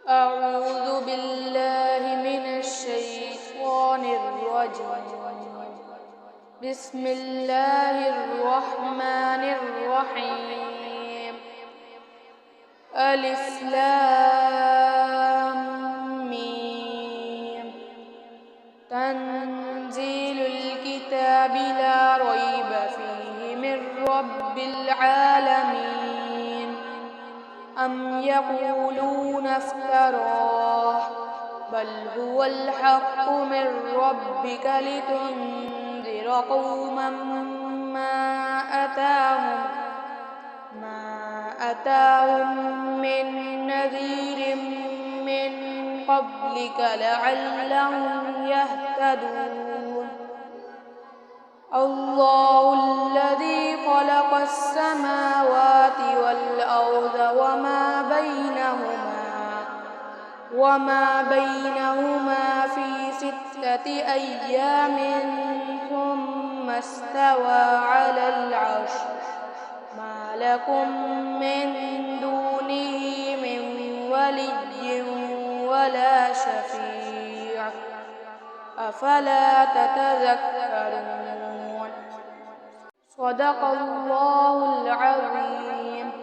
أعوذ بالله من الشيطان الرجيم. بسم الله الرحمن الرحيم. ألف لام ميم. تنزيل الكتاب لا ريب فيه من رب العالمين. أم يقولون افتراه بل هو الحق من ربك لتنذر قوما ما أتاهم من نذير من قبلك لعلهم يهتدون. الله الذي خلق السماوات والأرض وما بينهما في 6 أيام ثم استوى على العرش. ما لكم من دونه من ولي ولا شفيع أفلا تتذكرون. صدق الله العظيم.